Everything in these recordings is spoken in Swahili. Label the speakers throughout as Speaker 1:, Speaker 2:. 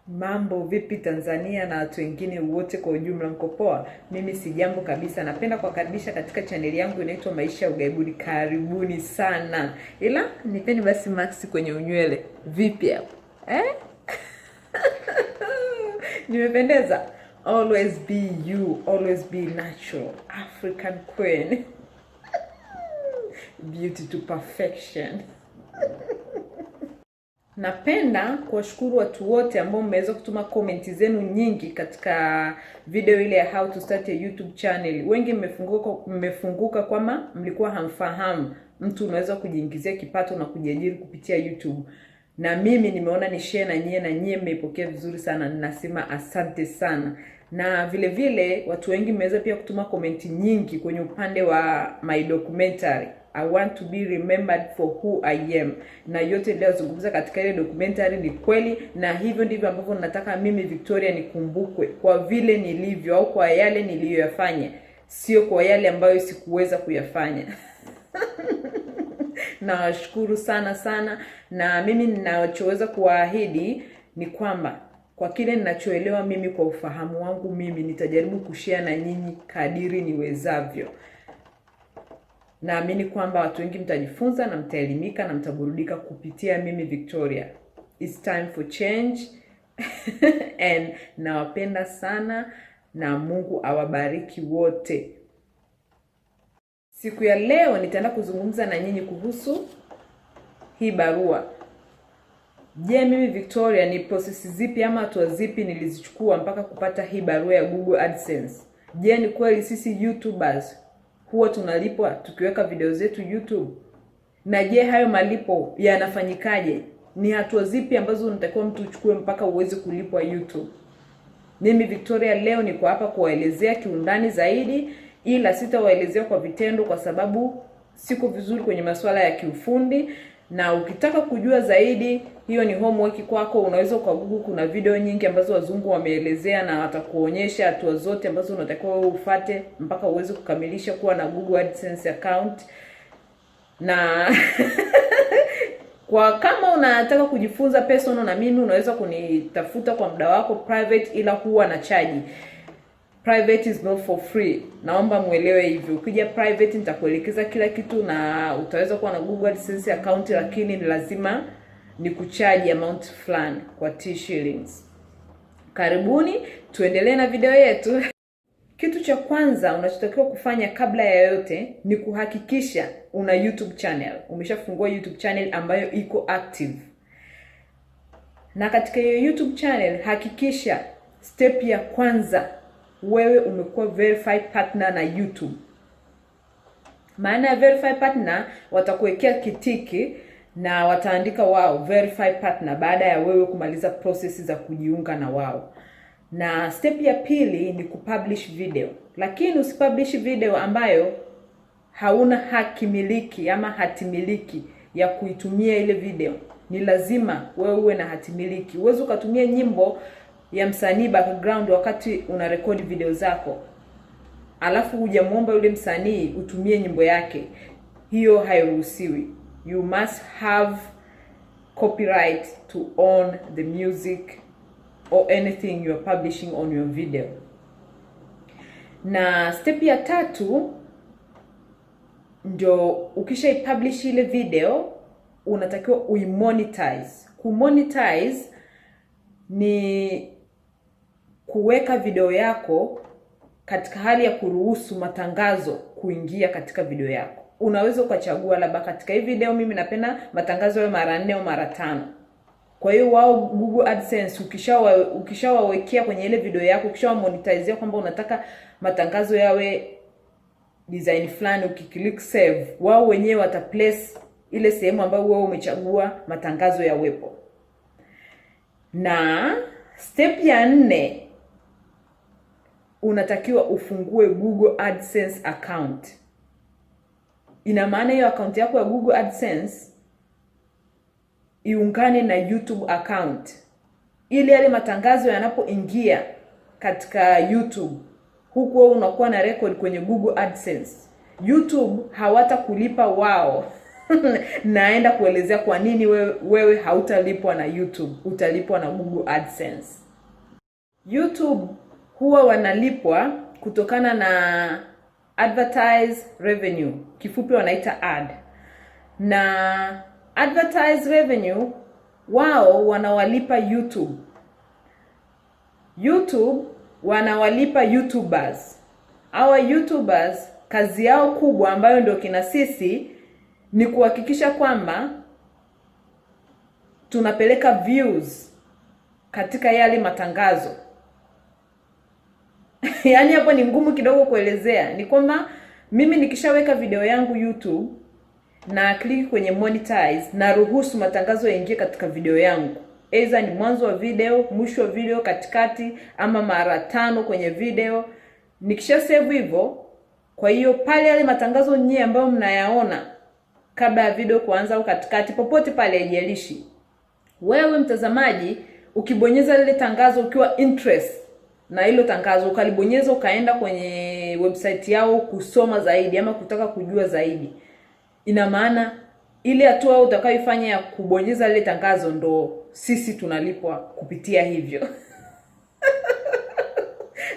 Speaker 1: Mambo vipi Tanzania na watu wengine wote kwa ujumla, mko poa? Mimi si jambo kabisa. Napenda kuwakaribisha katika chaneli yangu inaitwa Maisha ya Ughaibuni. Karibuni sana. Ila nipeni basi max kwenye unywele. Vipi hapo? Nimependeza? Always be you, always be natural. African queen. Beauty to perfection. Napenda kuwashukuru watu wote ambao mmeweza kutuma komenti zenu nyingi katika video ile ya how to start a YouTube channel. Wengi mmefunguka kwamba mlikuwa hamfahamu mtu unaweza kujiingizia kipato na kujiajiri kupitia YouTube. Na mimi nimeona ni share na nyie mmeipokea vizuri sana. Ninasema asante sana. Na vile vile watu wengi mmeweza pia kutuma komenti nyingi kwenye upande wa my documentary I want to be remembered for who I am. Na yote niliyozungumza katika ile documentary ni kweli, na hivyo ndivyo ambavyo nataka mimi Victoria nikumbukwe, kwa vile nilivyo au kwa yale niliyoyafanya, sio kwa yale ambayo sikuweza kuyafanya. Nawashukuru sana, na mimi ninachoweza kuwaahidi ni kwamba kwa kile ninachoelewa mimi, kwa ufahamu wangu mimi, nitajaribu kushare na nyinyi kadiri niwezavyo. Naamini kwamba watu wengi mtajifunza na mtaelimika na mtaburudika kupitia mimi Victoria. It's time for change. And nawapenda sana na Mungu awabariki wote. Siku ya leo nitaenda kuzungumza na nyinyi kuhusu hii barua. Je, mimi Victoria ni process zipi ama hatua zipi nilizichukua mpaka kupata hii barua ya Google AdSense? Je, ni kweli sisi YouTubers huwa tunalipwa tukiweka video zetu YouTube? Na je, hayo malipo yanafanyikaje? Ni hatua zipi ambazo unatakiwa mtu uchukue mpaka uweze kulipwa YouTube? Mimi Victoria leo niko hapa kuwaelezea kiundani zaidi, ila sitawaelezea kwa vitendo kwa sababu siko vizuri kwenye masuala ya kiufundi. Na ukitaka kujua zaidi, hiyo ni homework kwako. Unaweza kwa Google, kuna video nyingi ambazo wazungu wameelezea na watakuonyesha hatua zote ambazo unatakiwa ufuate mpaka uweze kukamilisha kuwa na Google AdSense account. Na kwa kama unataka kujifunza personal na mimi, unaweza kunitafuta kwa muda wako private, ila huwa na charge. Private is not for free. Naomba muelewe hivyo. Ukija private nitakuelekeza kila kitu na utaweza kuwa na Google AdSense account, lakini ni lazima nikucharge amount fulani kwa shillings. Karibuni, tuendelee na video yetu. Kitu cha kwanza unachotakiwa kufanya kabla ya yote ni kuhakikisha una YouTube channel. Umeshafungua YouTube channel ambayo iko active. Na katika hiyo YouTube channel hakikisha step ya kwanza wewe umekuwa verified partner na YouTube. Maana ya verified partner, watakuwekea kitiki na wataandika wao verified partner baada ya wewe kumaliza process za kujiunga na wao. Na step ya pili ni kupublish video. Lakini usipublish video ambayo hauna haki miliki ama hati miliki ya kuitumia ile video. Ni lazima wewe uwe na hati miliki. Uweze ukatumia nyimbo ya msanii background wakati una record video zako, alafu hujamuomba yule msanii utumie nyimbo yake. Hiyo hairuhusiwi. You must have copyright to own the music or anything you are publishing on your video. Na step ya tatu ndio, ukisha publish ile video unatakiwa uimonetize. Kumonetize ni kuweka video yako katika hali ya kuruhusu matangazo kuingia katika video yako. Unaweza ukachagua labda katika hii video mimi napenda matangazo yawe mara 4 au mara 5. Kwa hiyo wao Google AdSense ukishawawekea kwenye ile video yako, ukishawamonetizea kwamba unataka matangazo yawe design fulani, ukiklik save, wao wenyewe wataplace ile sehemu ambayo wewe umechagua matangazo yawepo. Na step ya 4, unatakiwa ufungue Google AdSense account. Ina maana hiyo account yako ya Google AdSense iungane na YouTube account, ili yale matangazo yanapoingia katika YouTube, huku wewe unakuwa na record kwenye Google AdSense, YouTube hawatakulipa wao naenda kuelezea kwa nini wewe hautalipwa na YouTube, utalipwa na Google AdSense. YouTube huwa wanalipwa kutokana na advertise revenue, kifupi wanaita ad. Na advertise revenue wao wanawalipa YouTube. YouTube wanawalipa YouTubers. Hawa YouTubers kazi yao kubwa ambayo ndio kina sisi ni kuhakikisha kwamba tunapeleka views katika yale matangazo. Yaani hapo ni ngumu kidogo kuelezea. Ni kwamba mimi nikishaweka video yangu YouTube na click kwenye monetize na ruhusu matangazo yaingie katika video yangu. Aidha ni mwanzo wa video, mwisho wa video, katikati ama mara 5 kwenye video. Nikisha save hivyo, kwa hiyo pale yale matangazo nyinyi ambayo mnayaona kabla ya video kuanza au katikati, popote pale haijalishi. Wewe mtazamaji ukibonyeza lile tangazo ukiwa interest na hilo tangazo, ukalibonyeza ukaenda kwenye website yao kusoma zaidi ama kutaka kujua zaidi, ina maana ile hatua utakayoifanya ya kubonyeza lile tangazo ndo sisi tunalipwa kupitia hivyo.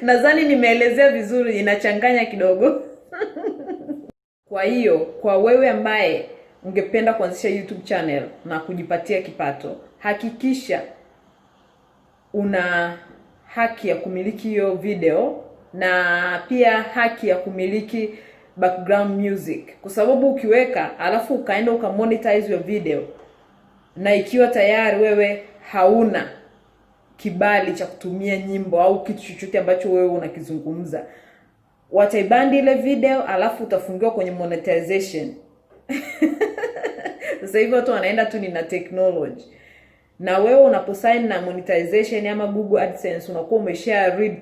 Speaker 1: Nadhani nimeelezea vizuri, inachanganya kidogo. Kwa hiyo kwa wewe ambaye ungependa kuanzisha YouTube channel na kujipatia kipato, hakikisha una haki ya kumiliki hiyo video na pia haki ya kumiliki background music. Kwa sababu ukiweka alafu ukaenda ukamonetize your video na ikiwa tayari wewe hauna kibali cha kutumia nyimbo au kitu chochote ambacho wewe unakizungumza, wataibandi ile video alafu utafungiwa kwenye monetization. Sasa hivyo watu wanaenda tu ni na technology. Na wewe unaposign na monetization ama Google AdSense unakuwa umesha read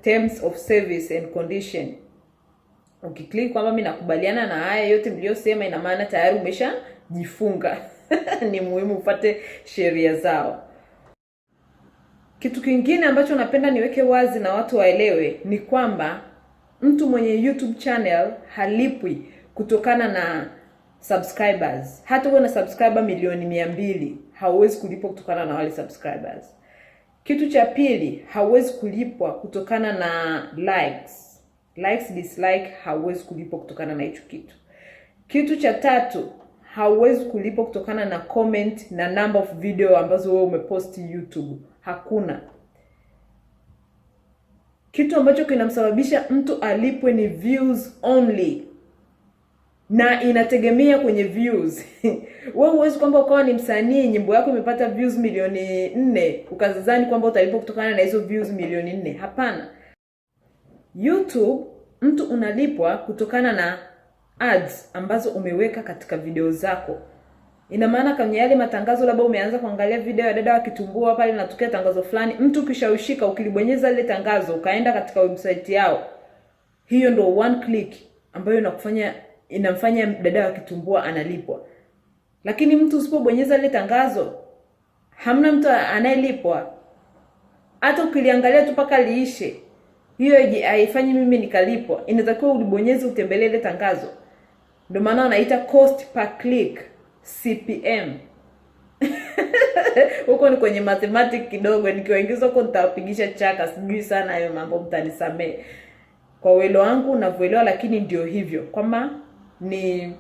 Speaker 1: terms of service and condition. Ukiklik kwamba mimi nakubaliana na haya yote mliosema, ina maana tayari umeshajifunga. Ni muhimu ufuate sheria zao. Kitu kingine ambacho napenda niweke wazi na watu waelewe ni kwamba mtu mwenye YouTube channel halipwi kutokana na subscribers. Hata uwe na subscriber milioni 200, hauwezi kulipwa kutokana na wale subscribers. Kitu cha pili, hauwezi kulipwa kutokana na likes. Likes, dislike, hauwezi kulipwa kutokana na hicho kitu. Kitu cha tatu, hauwezi kulipwa kutokana na comment na number of video ambazo wewe umeposti YouTube. Hakuna. Kitu ambacho kinamsababisha mtu alipwe ni views only. Na inategemea kwenye views. Wewe huwezi kwamba ukawa ni msanii nyimbo yako imepata views milioni 4 ukazazani kwamba utalipwa kutokana na hizo views milioni 4. Hapana. YouTube mtu unalipwa kutokana na ads ambazo umeweka katika video zako. Ina maana kwenye yale matangazo, labda umeanza kuangalia video ya dada wa kitumbua pale natokea tangazo fulani, mtu ukishawishika ukilibonyeza ile tangazo ukaenda katika website yao, hiyo ndo one click ambayo inamfanya dada wa kitumbua analipwa. Lakini mtu usipobonyeza ile tangazo, hamna mtu anayelipwa. Hata ukiliangalia tu paka liishe, hiyo haifanyi mimi nikalipwa. Inatakiwa ulibonyeze utembelee ile tangazo. Ndio maana wanaita cost per click, CPM. Huko ni kwenye mathematics kidogo, nikiwaingiza huko nitawapigisha chaka, sijui sana hayo mambo, mtanisamee. Kwa uelewa wangu navyoelewa, lakini ndio hivyo. Kwamba ni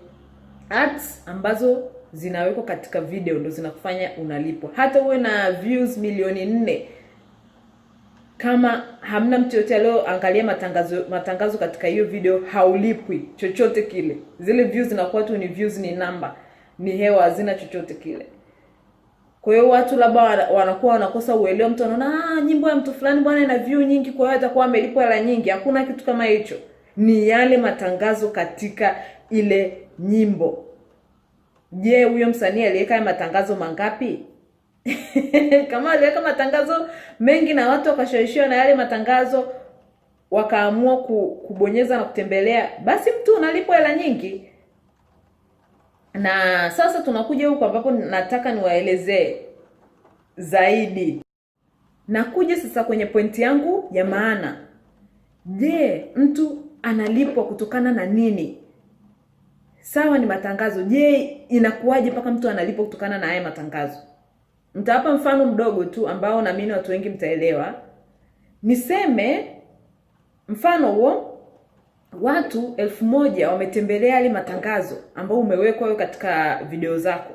Speaker 1: ads ambazo zinawekwa katika video ndo zinakufanya unalipwa. Hata uwe na views milioni 4, kama hamna mtu yote leo angalia matangazo katika hiyo video, haulipwi chochote kile. Zile views zinakuwa tu ni views, ni namba, ni hewa, hazina chochote kile. Kwa hiyo watu labda wanakuwa wanakosa uelewa, mtu anaona nyimbo ya mtu fulani bwana ina view nyingi kwa hiyo atakuwa amelipwa hela nyingi. Hakuna kitu kama hicho. Ni yale matangazo katika ile nyimbo. Je, huyo msanii aliweka matangazo mangapi? Kama aliweka matangazo mengi na watu wakashawishiwa na yale matangazo wakaamua kubonyeza na kutembelea, basi mtu unalipwa hela nyingi. Na sasa tunakuja huko ambapo nataka niwaelezee zaidi. Nakuja sasa kwenye pointi yangu ya maana. Je, mtu analipwa kutokana na nini? Sawa, ni matangazo. Je, inakuwaje mpaka mtu analipwa kutokana na haya matangazo? Nitawapa mfano mdogo tu ambao naamini watu wengi mtaelewa. Niseme mfano huo, watu 1000 wametembelea yale matangazo ambao umewekwa wewe katika video zako.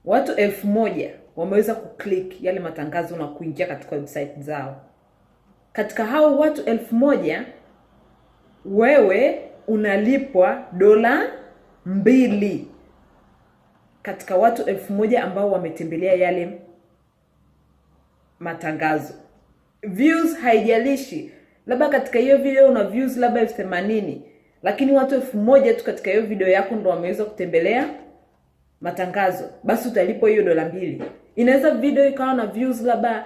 Speaker 1: Watu 1000 wameweza kuclick yale matangazo na kuingia katika website zao. Katika hao watu 1000 wewe unalipwa $2 katika watu 1000 ambao wametembelea yale matangazo. Views haijalishi, labda katika hiyo video una views labda 80, lakini watu 1000 tu katika hiyo video yako ndo wameweza kutembelea matangazo, basi utalipwa hiyo $2. Inaweza video ikawa na views labda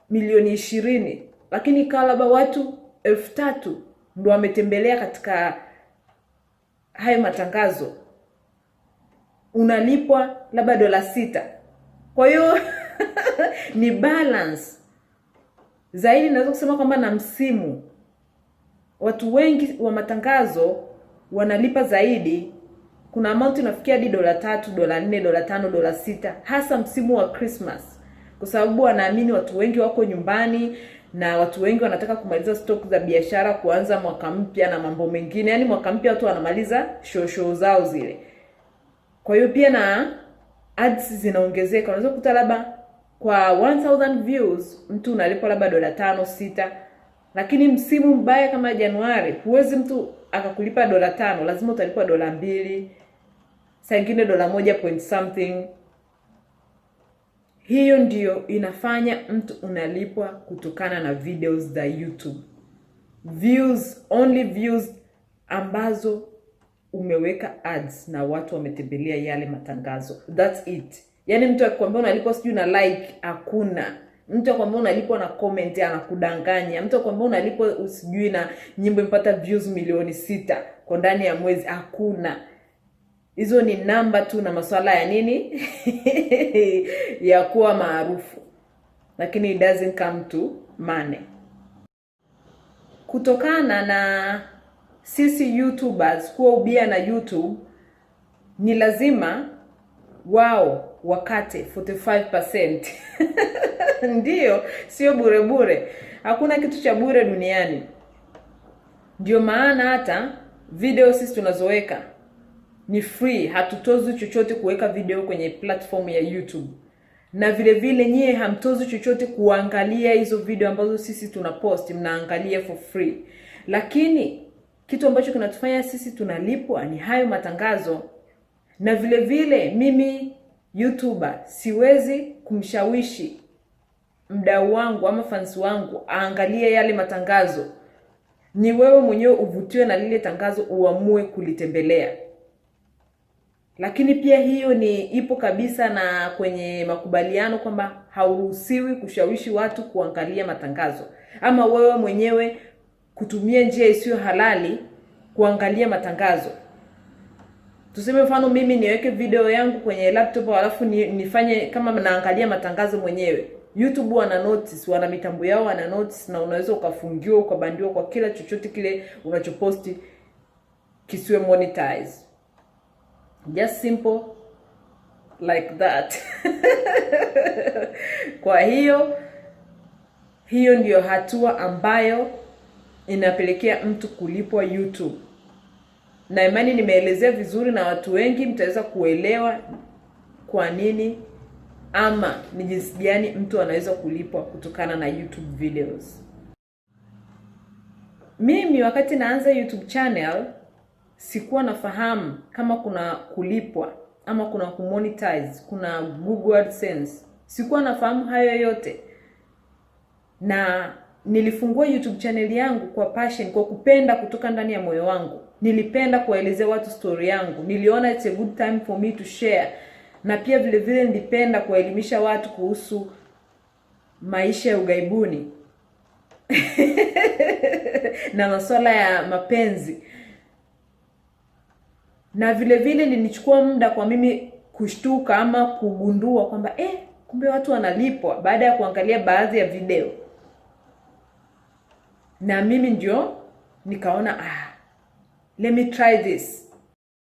Speaker 1: milioni 20, lakini ikawa labda watu 3000 ndo wametembelea katika hayo matangazo, unalipwa labda $6. Kwa hiyo ni balance zaidi. Naweza kusema kwamba na msimu watu wengi wa matangazo wanalipa zaidi. Kuna amount inafikia hadi $3, $4, $5, $6, hasa msimu wa Christmas, kwa sababu wanaamini watu wengi wako nyumbani na watu wengi wanataka kumaliza stock za biashara, kuanza mwaka mpya na mambo mengine. Yaani mwaka mpya watu wanamaliza show zao zile. Kwa hiyo pia na ads zinaongezeka. Unaweza kukuta labda kwa 1000 views mtu unalipa labda $5, $6, lakini msimu mbaya kama Januari huwezi mtu akakulipa $5, lazima utalipa $2, saa nyingine $1 point something. Hiyo ndiyo inafanya mtu unalipwa kutokana na videos za YouTube. Views, only views ambazo umeweka ads na watu wametembelea yale matangazo. That's it. Yaani mtu akikwambia unalipwa sijui na like, hakuna. Mtu akikwambia unalipwa na comment anakudanganya. Mtu akikwambia unalipwa usijui na nyimbo impata views milioni 6 kwa ndani ya mwezi, hakuna. Hizo ni namba tu na masuala ya nini ya kuwa maarufu, lakini it doesn't come to money. Kutokana na sisi YouTubers kuwa ubia na YouTube, ni lazima wao wakate 45%. Ndiyo, sio bure bure. Hakuna kitu cha bure duniani. Ndio maana hata video sisi tunazoweka ni free, hatutozi chochote kuweka video kwenye platform ya YouTube. Na vile vile nyie hamtozi chochote kuangalia hizo video ambazo sisi tunapost, mnaangalia for free. Lakini kitu ambacho kinatufanya sisi tunalipwa ni hayo matangazo. Na vile vile mimi YouTuber siwezi kumshawishi mdau wangu ama fans wangu aangalie yale matangazo. Ni wewe mwenyewe uvutiwe na lile tangazo uamue kulitembelea. Lakini pia hiyo ni ipo kabisa na kwenye makubaliano kwamba hauruhusiwi kushawishi watu kuangalia matangazo, ama wewe mwenyewe kutumia njia isiyo halali kuangalia matangazo. Tuseme mfano mimi niweke video yangu kwenye laptop alafu nifanye kama naangalia matangazo mwenyewe. YouTube wana notice, wana mitambo yao wana notice, na unaweza ukafungiwa ukabandiwa kwa kila chochote kile unachoposti kisiwe monetize. Just simple like that. Kwa hiyo ndiyo hatua ambayo inapelekea mtu kulipwa YouTube. Na imani nimeelezea vizuri na watu wengi mtaweza kuelewa kwa nini ama ni jinsi gani mtu anaweza kulipwa kutokana na YouTube videos. Mimi wakati naanza YouTube channel sikuwa nafahamu kama kuna kulipwa ama kuna kumonetize, kuna Google AdSense. Sikuwa nafahamu hayo yote. Na nilifungua YouTube channel yangu kwa passion, kwa kupenda kutoka ndani ya moyo wangu. Nilipenda kuelezea watu story yangu. Niliona it's a good time for me to share. Na pia vile vile nilipenda kuelimisha watu kuhusu maisha ya ugaibuni na masuala ya mapenzi. Na vile vile nilichukua muda kwa mimi kushtuka ama kugundua kwamba kumbe watu wanalipwa baada ya kuangalia baadhi ya video. Na mimi ndio nikaona let me try this.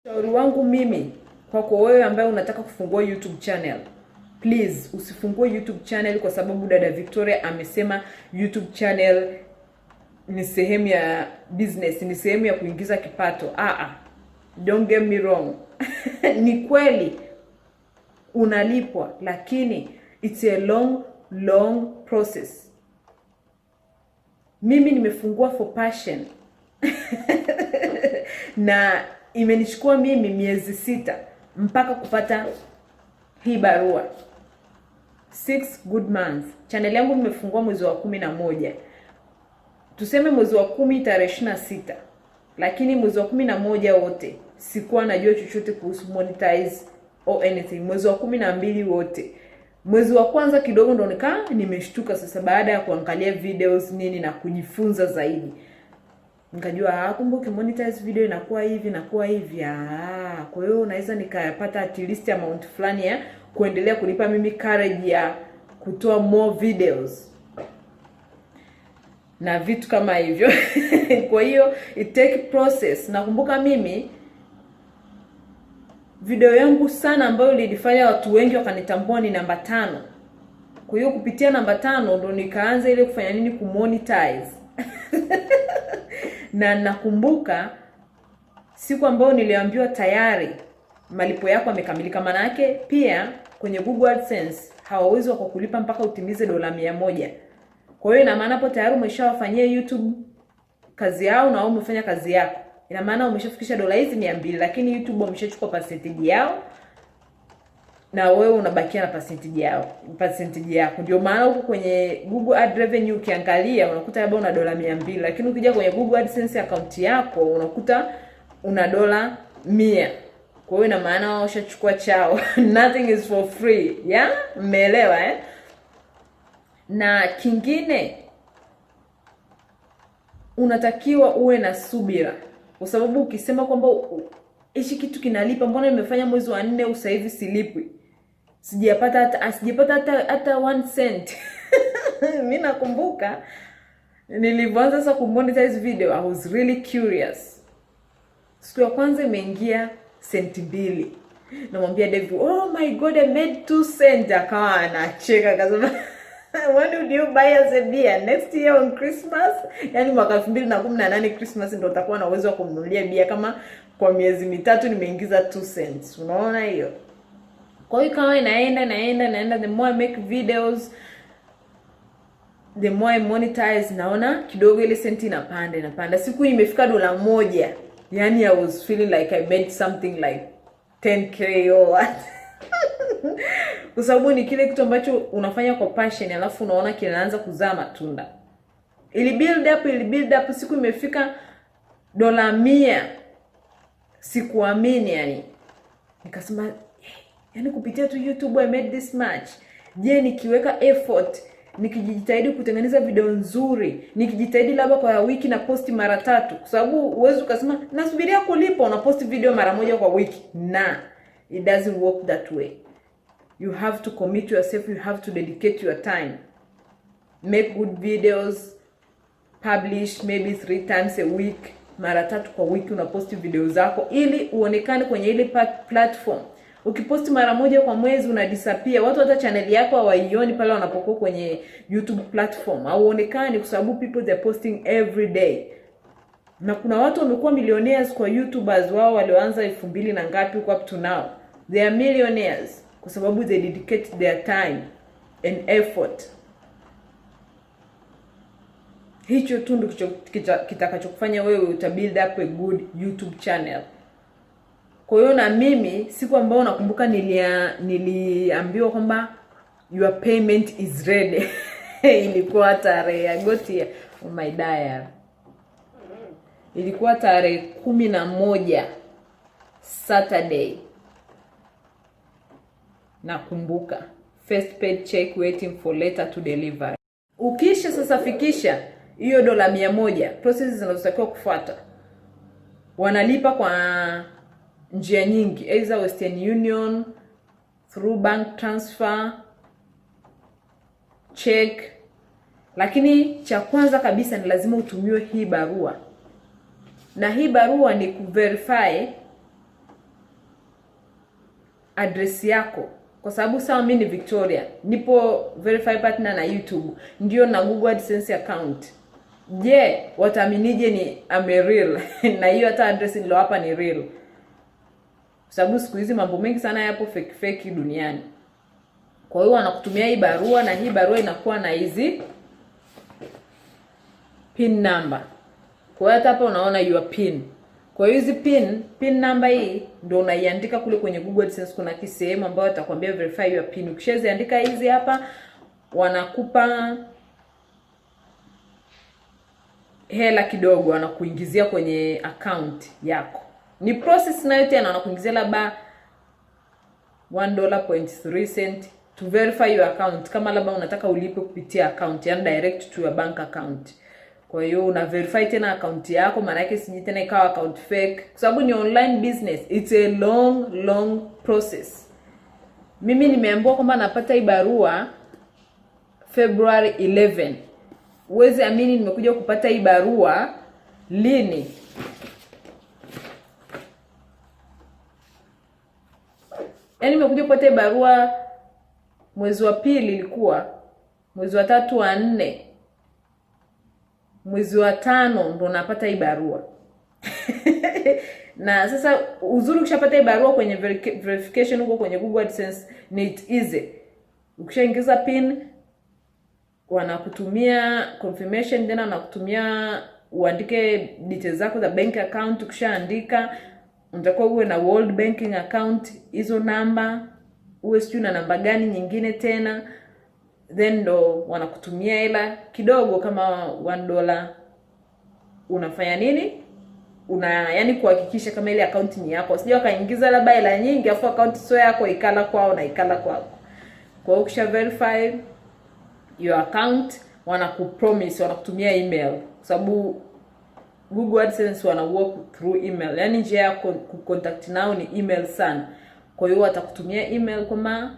Speaker 1: Shauri wangu mimi kwako wewe ambaye unataka kufungua YouTube channel, please usifungue YouTube channel kwa sababu dada Victoria amesema YouTube channel ni sehemu ya business, ni sehemu ya kuingiza kipato. Don't get me wrong. Ni kweli unalipwa, lakini it's a long process. Mimi nimefungua for passion. Na imenichukua mimi miezi 6 mpaka kupata hii barua. 6 good months. Channel yangu nimefungua mwezi wa 11. Tuseme mwezi wa 10 tarehe 26. Lakini mwezi wa 11 wote sikuwa najua chochote kuhusu monetize or anything. Mwezi wa 12 wote. Mwezi wa kwanza kidogo ndo nimeshtuka sasa baada ya kuangalia videos nini na kujifunza zaidi. Nikajua kumbe monetize video inakuwa hivi. Kwa hiyo unaweza nikapata at least amount fulani ya kuendelea kunipa mimi courage ya kutoa more videos na vitu kama hivyo. Kwa hiyo it take process. Nakumbuka mimi video yangu sana ambayo ilifanya watu wengi wakanitambua ni namba 5. Kwa hiyo kupitia namba 5 ndo nikaanza ile kufanya nini, kumonetize. Na nakumbuka siku ambayo niliambiwa tayari malipo yako yamekamilika. Maana yake pia kwenye Google AdSense hawawezi kukulipa mpaka utimize $100. Kwa hiyo ina maana hapo tayari umeshawafanyia YouTube kazi yao na wao umefanya kazi yako. Ina maana umeshafikisha $200, lakini YouTube wameshachukua percentage yao na wewe unabakia na percentage yako. Ndio maana huko kwenye Google Ad Revenue ukiangalia unakuta labda una $200, lakini ukija kwenye Google AdSense account yako unakuta una $100. Kwa hiyo ina maana wao washachukua chao. Nothing is for free. Yeah? Mmeelewa Na kingine unatakiwa uwe na subira. Kwa sababu ukisema kwamba hichi kitu kinalipa, mbona nimefanya mwezi wa 4 sasa hivi silipwi? Sijapata hata 1 cent. Mimi nakumbuka nilipoanza sasa kumonetize video, I was really curious. Siku ya kwanza imeingia senti 2. Namwambia Devi, "Oh my god, I made 2 cents." Akawa anacheka akasema, "When would you buy us a beer? Next year on Christmas?" Yani mwaka 2018 Christmas ndio utakuwa na uwezo wa kumnunulia bia kama kwa miezi 3 nimeingiza 2 cents. Unaona hiyo? Kwa hiyo kama inaenda, the more I make videos, the more I monetize, naona kidogo ile senti inapanda. Siku imefika $1. Yani I was feeling like I made something like 10k or what. Kwa sababu ni kile kitu ambacho unafanya kwa passion alafu unaona kinaanza kuzaa matunda. Ili build up, siku imefika $100. Sikuamini yani. Nikasema yani kupitia tu YouTube I made this much. Je, nikiweka effort, nikijitahidi kutengeneza video nzuri, nikijitahidi labda kwa wiki na posti mara 3, kwa sababu uwezo ukasema nasubiria kulipa una posti video mara 1 kwa wiki. It doesn't work that way. You have to commit yourself, you have to dedicate your time. Make good videos, publish maybe 3 times a week, mara 3 kwa wiki unaposti video zako ili uonekane kwenye ile platform. Ukiposti mara 1 kwa mwezi una disappear. Watu hata channel yako hawaioni pale wanapokuwa kwenye YouTube platform. Hauonekani kwa sababu people they're posting every day. Na kuna watu wamekuwa millionaires kwa YouTubers wao walioanza 2000 na ngapi up to now. They are millionaires kwa sababu they dedicate their time and effort. Hicho tu ndio kitakachokufanya wewe utabuild up a good YouTube channel. Kwa hiyo na mimi siku ambayo nakumbuka niliambiwa kwamba your payment is ready. Ilikuwa tarehe, I got here on my diary. Ilikuwa tarehe 11 Saturday. Nakumbuka. First paid check waiting for letter to deliver. Ukisha sasa fikisha hiyo $100, processes zinazotakiwa kufuata. Wanalipa kwa njia nyingi, either Western Union, through bank transfer, check. Lakini cha kwanza kabisa ni lazima utumiwe hii barua. Na hii barua ni kuverify address yako. Kwa sababu sawa mimi ni Victoria, nipo verify partner na YouTube, ndio na Google AdSense account. Je, wataaminije ni real? Na hiyo hata address nilo hapa ni real. Kwa sababu siku hizi mambo mengi sana yapo fake duniani. Kwa hiyo wanakutumia hii barua, na hii barua inakuwa na hizi pin number. Kwa hiyo hata hapa unaona your pin. Kwa hiyo hizi pin number hii ndio unaiandika kule kwenye Google AdSense. Kuna kisehemu ambayo atakwambia verify your pin. Ukishaziandika hizi hapa, wanakupa hela kidogo, wanakuingizia kwenye account yako. Ni process nayo tena, wanakuingizia labda $1.3 to verify your account, kama labda unataka ulipe kupitia account, yani direct to your bank account. Kwa hiyo una verify tena account yako, maana yake siji tena ikawa account fake, kwa sababu ni online business. It's a long process. Mimi nimeambiwa kwamba napata hii barua February 11. Uweze amini nimekuja kupata hii barua lini? Yaani nimekuja kupata hii barua mwezi wa pili, ilikuwa mwezi wa 3 wa 4. Mwezi wa 5 ndo napata hii barua. Na sasa uzuri ukishapata hii barua kwenye verification huko kwenye Google AdSense ni it easy. Ukishaingiza pin, wanakutumia confirmation, tena wanakutumia uandike details zako za bank account. Ukishaandika, unatakiwa uwe na World Banking account, hizo namba, uwe sijui na namba gani nyingine tena. Then ndo wanakutumia hela kidogo kama $1. Unafanya nini? Yani kuhakikisha kama ile account ni yako. Sije wakaingiza labda hela nyingi afu account sio yako, ikala kwao na ikala kwako. Kwa hiyo ukisha verify your account, wanakupromise, wanakutumia email, kwa sababu Google AdSense wana work through email. Yani njia ya kucontact nao ni email sana. Kwa hiyo watakutumia email kama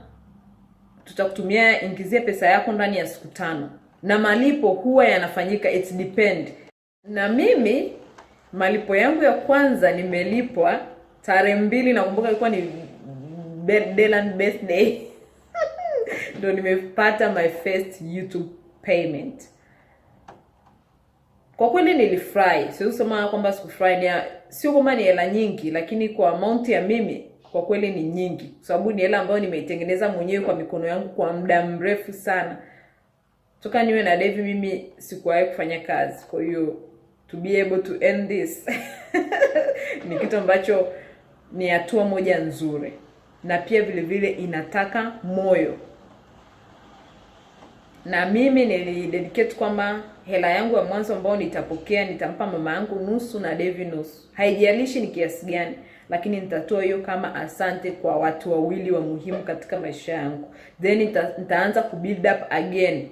Speaker 1: tutakutumia, ingizia pesa yako ndani ya siku 5. Na malipo huwa yanafanyika, it depend. Na mimi malipo yangu ya kwanza nimelipwa tarehe 2, nakumbuka ilikuwa ni Deland birthday. Ndio nimepata my first YouTube payment. Kwa kweli nilifurahi. Sio kusema kwamba sikufurahi, sio kama ni hela nyingi, lakini kwa amount ya mimi kwa kweli ni nyingi, kwa sababu ni hela ambayo nimeitengeneza mwenyewe kwa mikono yangu kwa muda mrefu sana. Toka niwe na Devi mimi sikuwahi kufanya kazi. Kwa hiyo to be able to earn this ni kitu ambacho ni hatua moja nzuri, na pia vile vile inataka moyo. Na mimi nilidedicate kwamba hela yangu ya mwanzo ambao nitapokea, nitampa mama yangu nusu na Devi nusu. Haijalishi ni kiasi gani, lakini nitatoa hiyo kama asante kwa watu wawili wa muhimu katika maisha yangu. Then nitaanza kubuild up again,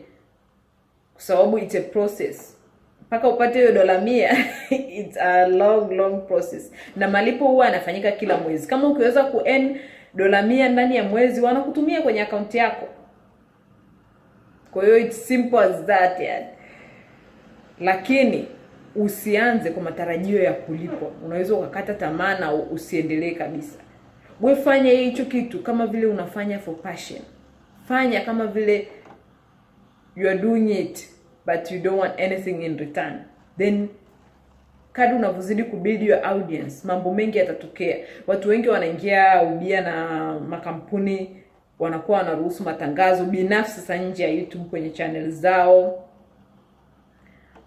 Speaker 1: kwa sababu it's a process. Mpaka upate hiyo $100 it's a long process. Na malipo huwa yanafanyika kila mwezi. Kama ukiweza ku-earn $100 ndani ya mwezi, wanakutumia kwenye account yako. Kwa hiyo it's simple as that yani. Lakini usianze kwa matarajio ya kulipwa. Unaweza ukakata tamaa na usiendelee kabisa. Wewe fanya hicho kitu kama vile unafanya for passion. Fanya kama vile you are doing it but you don't want anything in return. Then kadri unavyozidi kubuild your audience, mambo mengi yatatokea. Watu wengi wanaingia ubia na makampuni, wanakuwa wanaruhusu matangazo binafsi sasa nje ya YouTube kwenye channel zao.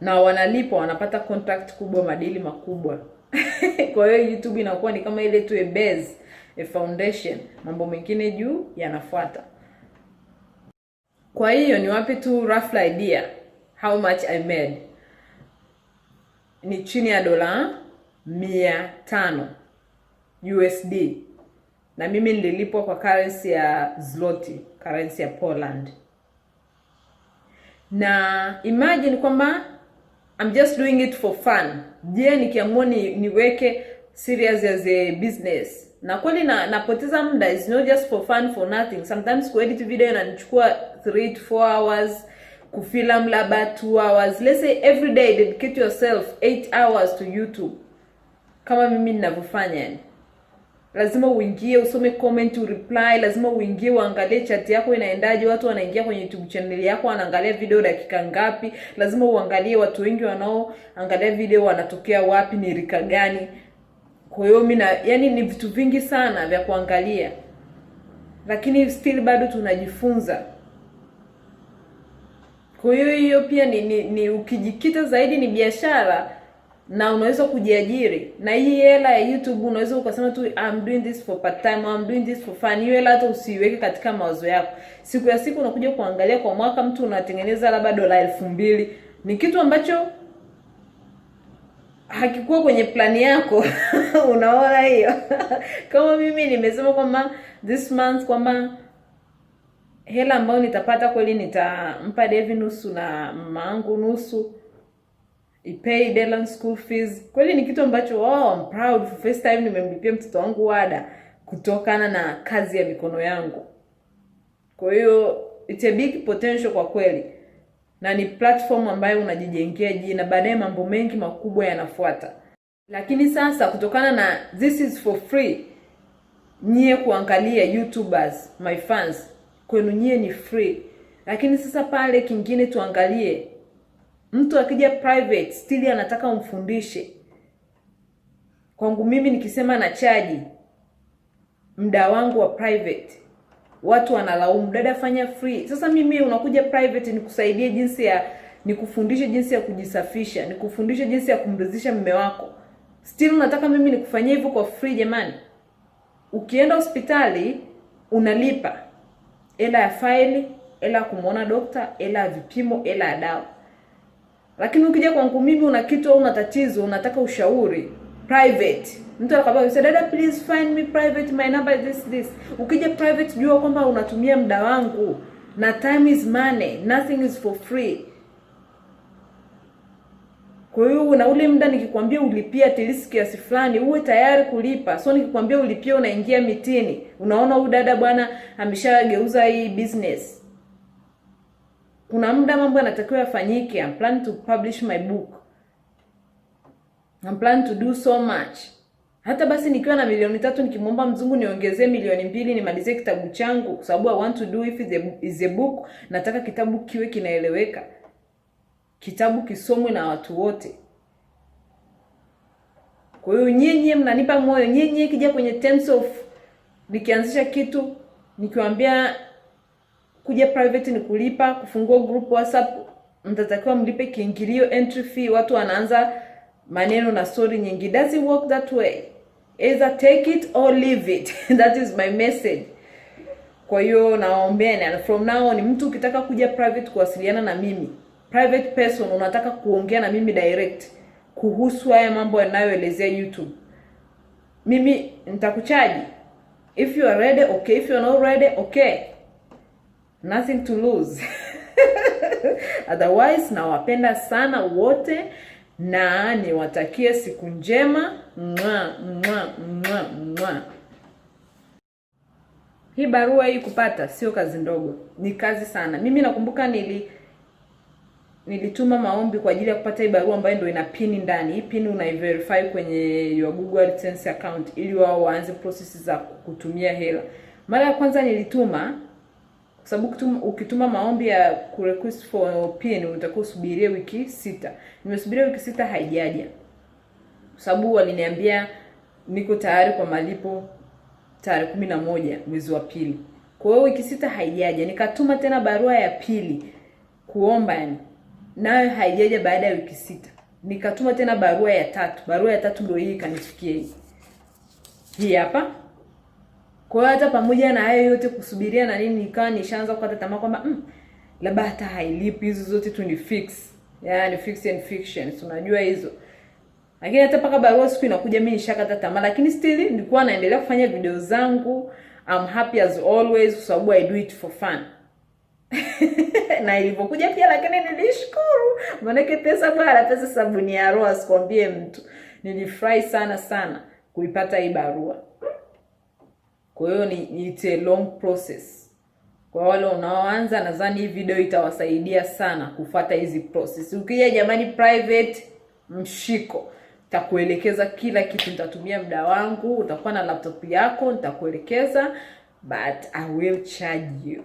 Speaker 1: Na wanalipa, wanapata contract kubwa, madili makubwa. Kwa hiyo YouTube inakuwa ni kama ile tu a base, a foundation. Mambo mengine juu yanafuata. Kwa hiyo ni wapi tu rough idea how much I made. Ni chini ya $500 USD. Na mimi nililipwa kwa currency ya zloty, currency ya Poland. Na imagine kwamba I'm just doing it for fun. Je, nikiamua niweke serious as a business, na kweli napoteza muda. It's not just for fun, for nothing. Sometimes kuedit video inanichukua 3 to 4 hours, kufilm labda 2 hours. Let's say every day dedicate yourself 8 hours to YouTube. kama mimi ninavyofanya yani. Lazima uingie usome comment, reply, lazima uingie uangalie chat yako inaendaje, watu wanaingia kwenye YouTube channel yako wanaangalia video dakika ngapi, lazima uangalie watu wengi wanaoangalia video wanatokea wapi, ni rika gani. Kwa hiyo mimi yani ni vitu vingi sana vya kuangalia. Lakini still bado tunajifunza. Kwa hiyo pia ni ukijikita zaidi ni biashara na unaweza kujiajiri. Na hii hela ya YouTube unaweza ukasema tu I'm doing this for part time, I'm doing this for fun. Hiyo hela hata usiweke katika mawazo yako. Siku ya siku unakuja kuangalia kwa mwaka mtu unatengeneza labda $2,000. Ni kitu ambacho hakikuwa kwenye plani yako. Unaona hiyo? Kama mimi nimesema kwamba this month kwamba hela ambayo nitapata kweli nitampa Devi nusu na mamangu nusu, ipay Dylan school fees. Kweli ni kitu ambacho I'm proud. For first time nimemlipia mtoto wangu ada kutokana na kazi ya mikono yangu. Kwa hiyo it's a big potential kwa kweli. Na ni platform ambayo unajijengea jina, baadaye mambo mengi makubwa yanafuata. Lakini sasa kutokana na this is for free, nyie kuangalia YouTubers, my fans, kwenu nyie ni free. Lakini sasa pale kingine tuangalie, mtu akija private still anataka umfundishe. Kwangu mimi nikisema na charge muda wangu wa private, watu wanalaumu, dada fanya free. Sasa mimi unakuja private nikusaidie nikufundishe jinsi ya kujisafisha, nikufundishe jinsi ya kumridhisha mume wako. Still unataka mimi nikufanyie hivyo kwa free jamani? Ukienda hospitali unalipa hela ya faili, hela ya kumuona dokta, hela ya vipimo, hela ya dawa. Lakini ukija kwangu mimi una kitu au una tatizo, unataka ushauri private, mtu anakuambia dada please find me private, my number is this. Ukija private jua kwamba unatumia muda wangu, na time is money, nothing is for free. Kwa hiyo na ule muda nikikwambia ulipia at least kiasi fulani uwe tayari kulipa. So nikikwambia ulipia unaingia mitini, unaona huyu dada bwana ameshageuza hii business. Kuna muda mambo yanatakiwa yafanyike. I'm planning to publish my book. I'm planning to do so much. Hata basi nikiwa na 3 nikimwomba mzungu niongezee 2 nimalize kitabu changu, kwa sababu I want to do if is a book, nataka kitabu kiwe kinaeleweka. Kitabu kisomwe na watu wote. Kwa hiyo nyinyi mnanipa moyo, nyinyi kija kwenye terms of nikianzisha kitu, nikiwaambia kuja private ni kulipa, kufungua group WhatsApp, mtatakiwa mlipe kiingilio, entry fee, watu wanaanza maneno na story nyingi. Does it work that way? Either take it or leave it. That is my message. Kwa hiyo naombeeni, and from now on mtu ukitaka kuja private kuwasiliana na mimi, private person unataka kuongea na mimi direct kuhusu haya mambo yanayoelezea YouTube, mimi nitakuchaji. If you are ready, okay. If you are not ready, okay. Nothing to lose. Otherwise, nawapenda sana wote na niwatakie siku njema. Hii barua hii kupata sio kazi ndogo, ni kazi sana. Mimi nakumbuka nilituma maombi kwa ajili ya kupata hii barua ambayo ndio ina pin ndani. Hii pin unaiverify kwenye your Google AdSense account ili wao waanze process za kutumia hela. Mara ya kwanza nilituma, kwa sababu ukituma maombi ya request for pin unatakiwa usubirie wiki 6. Nimesubiria wiki 6 haijaja. Kwa sababu waliniambia niko tayari kwa malipo tarehe 11 mwezi wa pili. Kwa hiyo wiki 6 haijaja. Nikatuma tena barua ya pili kuomba yani, nayo haijaja baada ya wiki 6. Nikatuma tena barua ya 3. Barua ya 3 ndio hii kanifikia hii. Hii hapa. Kwa hiyo hata pamoja na hayo yote kusubiria na nini, nikawa nishaanza kukata tamaa kwamba labda hata hailipi, hizo zote tu ni fix. Yaani fix and fiction. Unajua hizo. Lakini hata paka barua siku inakuja mimi nishakata tamaa, lakini still nilikuwa naendelea kufanya video zangu. I'm happy as always kwa sababu I do it for fun. Na ilipokuja pia lakini nilishukuru. Maana pesa sabuni ya roho, sikwambie mtu. Nilifurahi sana kuipata hii barua. Kwa hiyo it's a long process. Kwa wale unaoanza, nadhani hii video itawasaidia sana kufuata hizi process. Ukija jamani private, mshiko. nitakuelekeza kila kitu, nitatumia muda wangu, utakuwa na laptop yako, nitakuelekeza, but I will charge you.